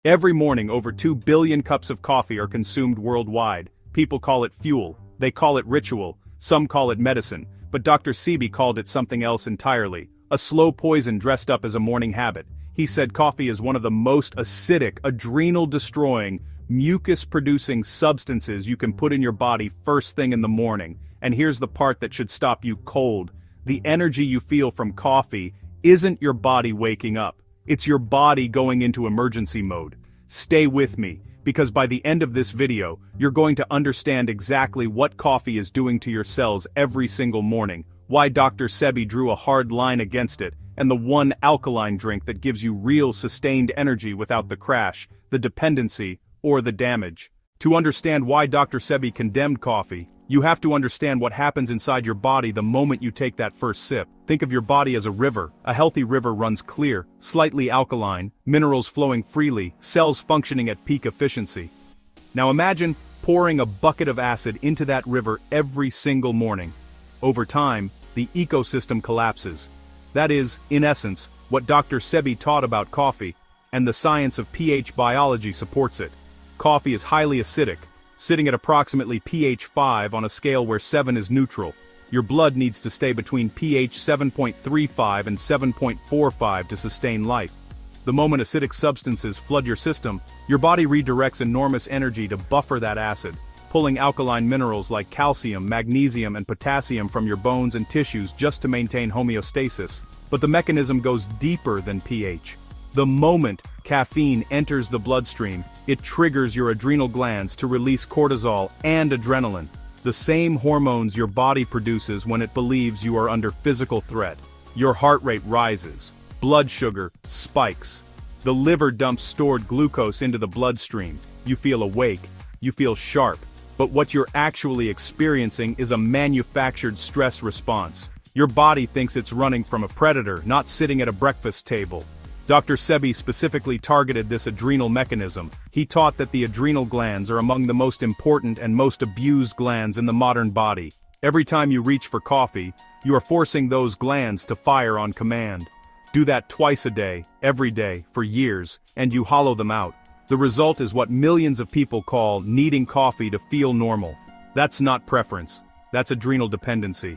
Every morning over 2 billion cups of coffee are consumed worldwide. People call it fuel, they call it ritual, some call it medicine, but Dr. Sebi called it something else entirely. A slow poison dressed up as a morning habit. He said coffee is one of the most acidic, adrenal-destroying, mucus-producing substances you can put in your body first thing in the morning. And here's the part that should stop you cold. The energy you feel from coffee isn't your body waking up. It's your body going into emergency mode. Stay with me, because by the end of this video, you're going to understand exactly what coffee is doing to your cells every single morning, why Dr. Sebi drew a hard line against it, and the one alkaline drink that gives you real sustained energy without the crash, the dependency, or the damage. To understand why Dr. Sebi condemned coffee, you have to understand what happens inside your body the moment you take that first sip. Think of your body as a river. A healthy river runs clear, slightly alkaline, minerals flowing freely, cells functioning at peak efficiency. Now imagine pouring a bucket of acid into that river every single morning. Over time, the ecosystem collapses. That is, in essence, what Dr. Sebi taught about coffee, and the science of pH biology supports it. Coffee is highly acidic, sitting at approximately pH 5 on a scale where 7 is neutral. Your blood needs to stay between pH 7.35 and 7.45 to sustain life. The moment acidic substances flood your system, your body redirects enormous energy to buffer that acid, pulling alkaline minerals like calcium, magnesium, and potassium from your bones and tissues just to maintain homeostasis. But the mechanism goes deeper than pH. The moment caffeine enters the bloodstream, it triggers your adrenal glands to release cortisol and adrenaline, the same hormones your body produces when it believes you are under physical threat. Your heart rate rises, blood sugar spikes. The liver dumps stored glucose into the bloodstream. You feel awake, you feel sharp, but what you're actually experiencing is a manufactured stress response. Your body thinks it's running from a predator, not sitting at a breakfast table. Dr. Sebi specifically targeted this adrenal mechanism. He taught that the adrenal glands are among the most important and most abused glands in the modern body. Every time you reach for coffee, you are forcing those glands to fire on command. Do that twice a day, every day, for years, and you hollow them out. The result is what millions of people call needing coffee to feel normal. That's not preference, that's adrenal dependency.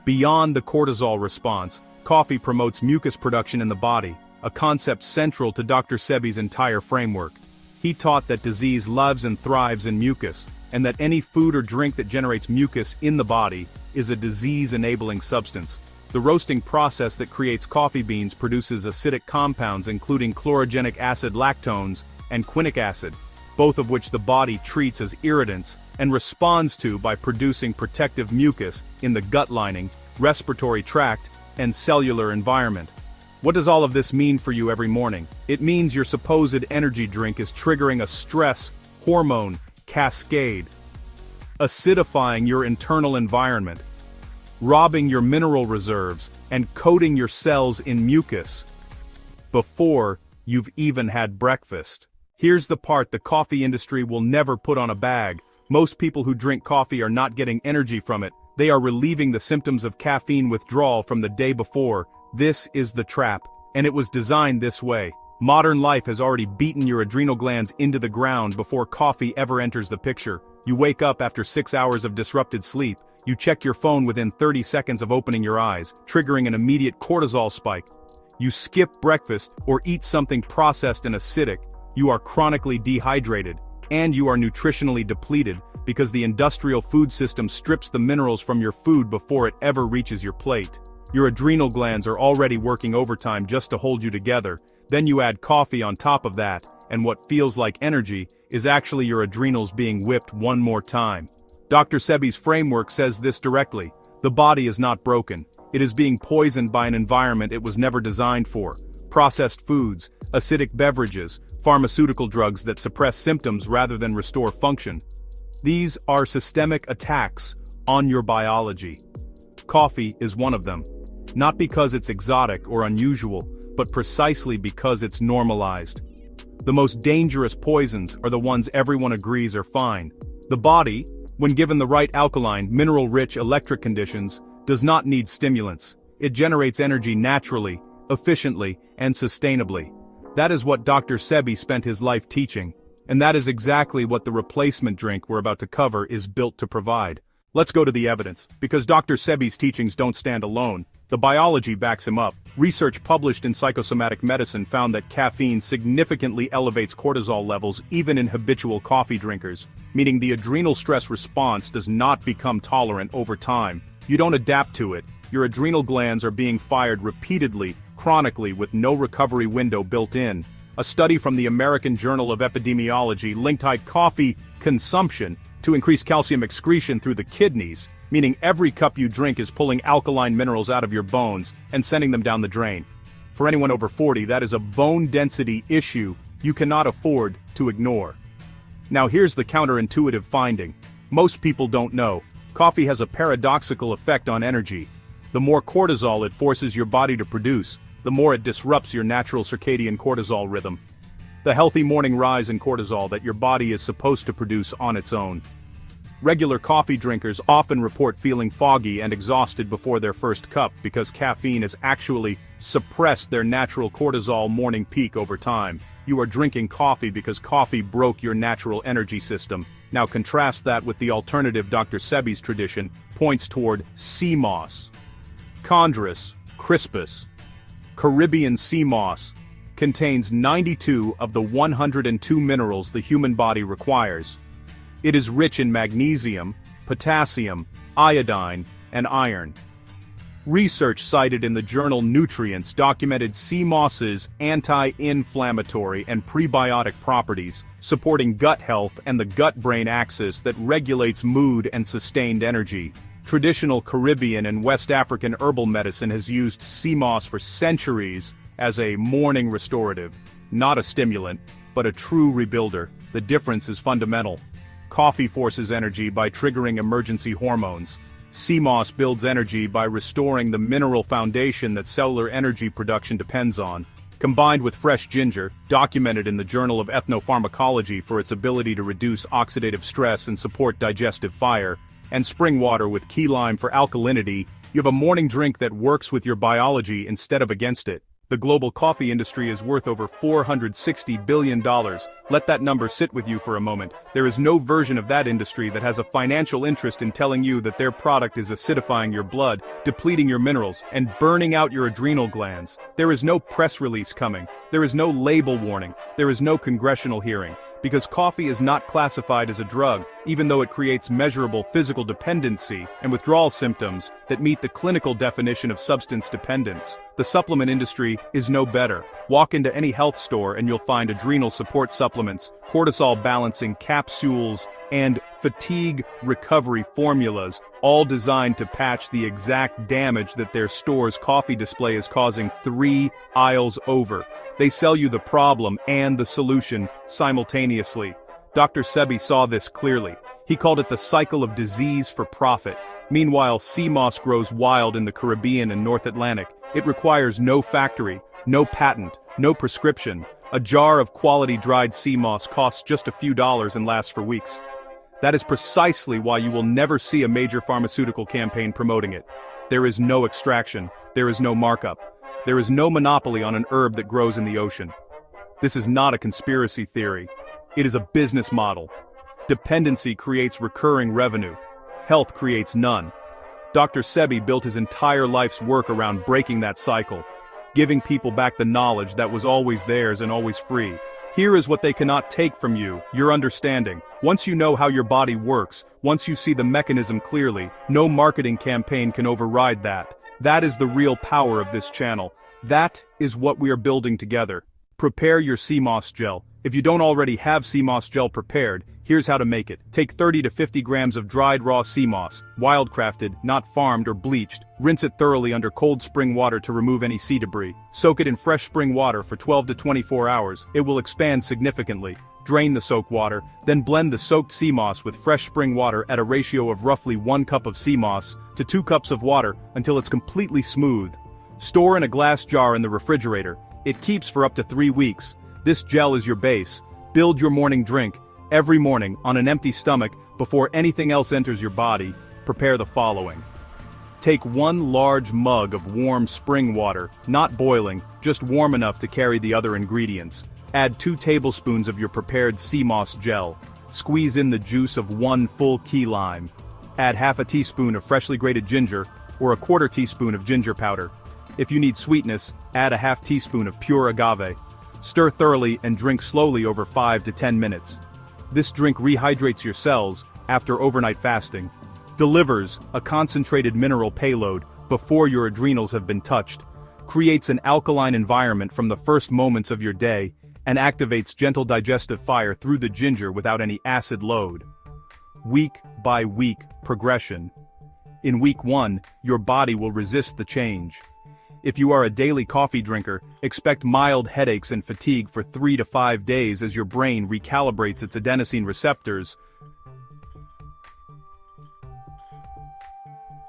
Beyond the cortisol response, coffee promotes mucus production in the body, a concept central to Dr. Sebi's entire framework. He taught that disease lives and thrives in mucus, and that any food or drink that generates mucus in the body is a disease-enabling substance. The roasting process that creates coffee beans produces acidic compounds including chlorogenic acid lactones and quinic acid, both of which the body treats as irritants and responds to by producing protective mucus in the gut lining, respiratory tract, and cellular environment. What does all of this mean for you every morning? It means your supposed energy drink is triggering a stress hormone cascade, acidifying your internal environment, robbing your mineral reserves, and coating your cells in mucus before you've even had breakfast. Here's the part the coffee industry will never put on a bag. Most people who drink coffee are not getting energy from it, they are relieving the symptoms of caffeine withdrawal from the day before. This is the trap, and it was designed this way. Modern life has already beaten your adrenal glands into the ground before coffee ever enters the picture. You wake up after 6 hours of disrupted sleep, you check your phone within 30 seconds of opening your eyes, triggering an immediate cortisol spike. You skip breakfast or eat something processed and acidic, you are chronically dehydrated, and you are nutritionally depleted because the industrial food system strips the minerals from your food before it ever reaches your plate. Your adrenal glands are already working overtime just to hold you together, then you add coffee on top of that, and what feels like energy is actually your adrenals being whipped one more time. Dr. Sebi's framework says this directly: the body is not broken, it is being poisoned by an environment it was never designed for. Processed foods, acidic beverages, pharmaceutical drugs that suppress symptoms rather than restore function. These are systemic attacks on your biology. Coffee is one of them. Not because it's exotic or unusual, but precisely because it's normalized. The most dangerous poisons are the ones everyone agrees are fine. The body, when given the right alkaline, mineral-rich electric conditions, does not need stimulants. It generates energy naturally, efficiently, and sustainably. That is what Dr. Sebi spent his life teaching, and that is exactly what the replacement drink we're about to cover is built to provide. Let's go to the evidence, because Dr. Sebi's teachings don't stand alone. The biology backs him up. Research published in Psychosomatic Medicine found that caffeine significantly elevates cortisol levels even in habitual coffee drinkers, meaning the adrenal stress response does not become tolerant over time. You don't adapt to it. Your adrenal glands are being fired repeatedly, chronically, with no recovery window built in. A study from the American Journal of Epidemiology linked high coffee consumption to increase calcium excretion through the kidneys, meaning every cup you drink is pulling alkaline minerals out of your bones and sending them down the drain. For anyone over 40, that is a bone density issue you cannot afford to ignore. Now here's the counterintuitive finding. Most people don't know. Coffee has a paradoxical effect on energy. The more cortisol it forces your body to produce, the more it disrupts your natural circadian cortisol rhythm. The healthy morning rise in cortisol that your body is supposed to produce on its own. Regular coffee drinkers often report feeling foggy and exhausted before their first cup because caffeine has actually suppressed their natural cortisol morning peak over time. You are drinking coffee because coffee broke your natural energy system. Now contrast that with the alternative. Dr. Sebi's tradition points toward sea moss. Chondrus crispus. Caribbean sea moss contains 92 of the 102 minerals the human body requires. It is rich in magnesium, potassium, iodine, and iron. Research cited in the journal Nutrients documented sea moss's anti-inflammatory and prebiotic properties, supporting gut health and the gut-brain axis that regulates mood and sustained energy. Traditional Caribbean and West African herbal medicine has used sea moss for centuries as a morning restorative, not a stimulant, but a true rebuilder. The difference is fundamental. Coffee forces energy by triggering emergency hormones. Sea moss builds energy by restoring the mineral foundation that cellular energy production depends on. Combined with fresh ginger, documented in the Journal of Ethnopharmacology for its ability to reduce oxidative stress and support digestive fire, and spring water with key lime for alkalinity, you have a morning drink that works with your biology instead of against it. The global coffee industry is worth over $460 billion. Let that number sit with you for a moment. There is no version of that industry that has a financial interest in telling you that their product is acidifying your blood, depleting your minerals, and burning out your adrenal glands. There is no press release coming. There is no label warning. There is no congressional hearing. Because coffee is not classified as a drug, even though it creates measurable physical dependency and withdrawal symptoms that meet the clinical definition of substance dependence. The supplement industry is no better. Walk into any health store and you'll find adrenal support supplements, cortisol balancing capsules, and fatigue recovery formulas, all designed to patch the exact damage that their store's coffee display is causing 3 aisles over. They sell you the problem and the solution simultaneously. Dr. Sebi saw this clearly. He called it the cycle of disease for profit. Meanwhile, sea moss grows wild in the Caribbean and North Atlantic. It requires no factory, no patent, no prescription. A jar of quality dried sea moss costs just a few dollars and lasts for weeks. That is precisely why you will never see a major pharmaceutical campaign promoting it. There is no extraction. There is no markup. There is no monopoly on an herb that grows in the ocean. This is not a conspiracy theory. It is a business model. Dependency creates recurring revenue. Health creates none. Dr. Sebi built his entire life's work around breaking that cycle, giving people back the knowledge that was always theirs and always free. Here is what they cannot take from you, your understanding. Once you know how your body works, once you see the mechanism clearly, no marketing campaign can override that. That is the real power of this channel. That is what we are building together. Prepare your sea moss gel. If you don't already have sea moss gel prepared, here's how to make it. Take 30 to 50 grams of dried raw sea moss, wildcrafted, not farmed or bleached. Rinse it thoroughly under cold spring water to remove any sea debris. Soak it in fresh spring water for 12 to 24 hours. It will expand significantly. Drain the soaked water, then blend the soaked sea moss with fresh spring water at a ratio of roughly 1 cup of sea moss to 2 cups of water until it's completely smooth. Store in a glass jar in the refrigerator. It keeps for up to 3 weeks. This gel is your base. Build your morning drink. Every morning, on an empty stomach, before anything else enters your body, prepare the following. Take 1 large mug of warm spring water, not boiling, just warm enough to carry the other ingredients. Add 2 tablespoons of your prepared sea moss gel. Squeeze in the juice of 1 full key lime. Add half a teaspoon of freshly grated ginger, or a quarter teaspoon of ginger powder. If you need sweetness, add a half teaspoon of pure agave. Stir thoroughly and drink slowly over 5 to 10 minutes. This drink rehydrates your cells after overnight fasting. Delivers a concentrated mineral payload before your adrenals have been touched. Creates an alkaline environment from the first moments of your day, and activates gentle digestive fire through the ginger without any acid load. Week by week progression. In week 1, your body will resist the change. If you are a daily coffee drinker, expect mild headaches and fatigue for 3 to 5 days as your brain recalibrates its adenosine receptors.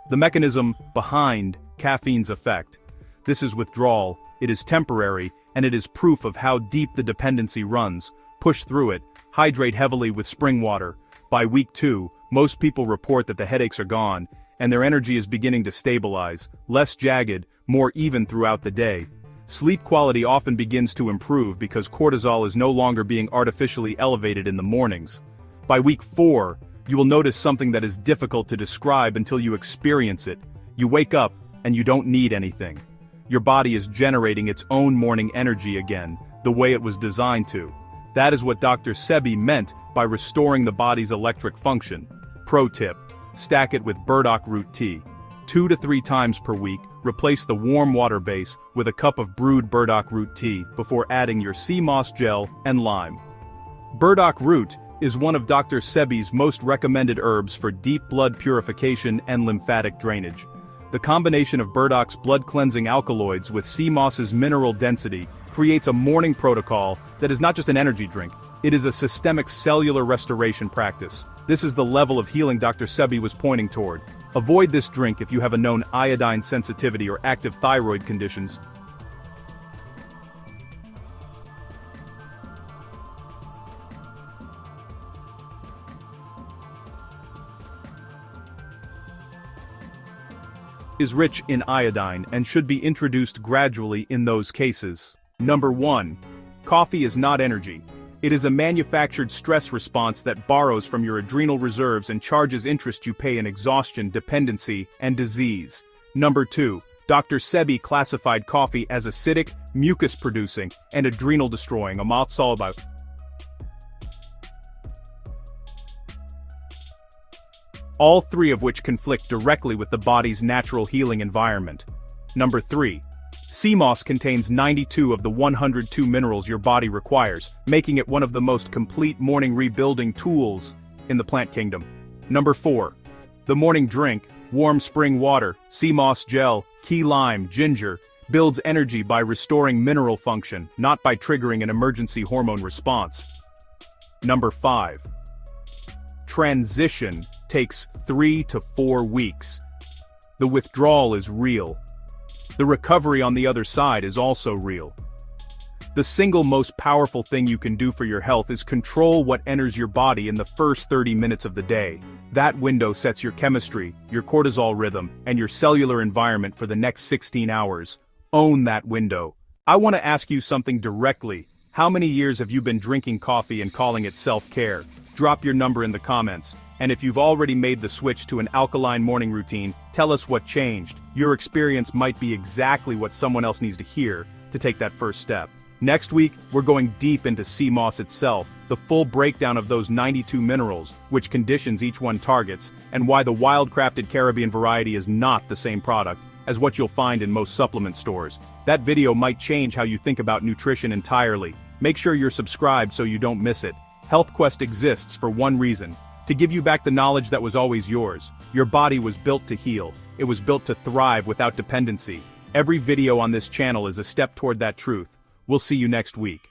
The mechanism behind caffeine's effect. This is withdrawal, it is temporary, and it is proof of how deep the dependency runs. Push through it, hydrate heavily with spring water. By week 2, most people report that the headaches are gone, and their energy is beginning to stabilize, less jagged, more even throughout the day. Sleep quality often begins to improve because cortisol is no longer being artificially elevated in the mornings. By week 4, you will notice something that is difficult to describe until you experience it. You wake up, and you don't need anything. Your body is generating its own morning energy again, the way it was designed to. That is what Dr. Sebi meant by restoring the body's electric function. Pro tip: stack it with burdock root tea. 2 to 3 times per week, replace the warm water base with a cup of brewed burdock root tea before adding your sea moss gel and lime. Burdock root is one of Dr. Sebi's most recommended herbs for deep blood purification and lymphatic drainage. The combination of burdock's blood-cleansing alkaloids with sea moss's mineral density creates a morning protocol that is not just an energy drink, it is a systemic cellular restoration practice. This is the level of healing Dr. Sebi was pointing toward. Avoid this drink if you have a known iodine sensitivity or active thyroid conditions. Is rich in iodine and should be introduced gradually in those cases. Number 1. Coffee is not energy. It is a manufactured stress response that borrows from your adrenal reserves and charges interest you pay in exhaustion, dependency, and disease. Number 2. Dr. Sebi classified coffee as acidic, mucus-producing, and adrenal-destroying, a mouth all about. All 3 of which conflict directly with the body's natural healing environment. Number 3. Sea moss contains 92 of the 102 minerals your body requires, making it one of the most complete morning rebuilding tools in the plant kingdom. Number 4. The morning drink, warm spring water, sea moss gel, key lime, ginger, builds energy by restoring mineral function, not by triggering an emergency hormone response. Number 5. Transition takes 3 to 4 weeks. The withdrawal is real. The recovery on the other side is also real. The single most powerful thing you can do for your health is control what enters your body in the first 30 minutes of the day. That window sets your chemistry, your cortisol rhythm, and your cellular environment for the next 16 hours. Own that window. I want to ask you something directly. How many years have you been drinking coffee and calling it self-care? Drop your number in the comments. And if you've already made the switch to an alkaline morning routine, tell us what changed. Your experience might be exactly what someone else needs to hear to take that first step. Next week, we're going deep into sea moss itself, the full breakdown of those 92 minerals, which conditions each one targets, and why the wild-crafted Caribbean variety is not the same product as what you'll find in most supplement stores. That video might change how you think about nutrition entirely. Make sure you're subscribed so you don't miss it. Health Quest exists for one reason: to give you back the knowledge that was always yours. Your body was built to heal. It was built to thrive without dependency. Every video on this channel is a step toward that truth. We'll see you next week.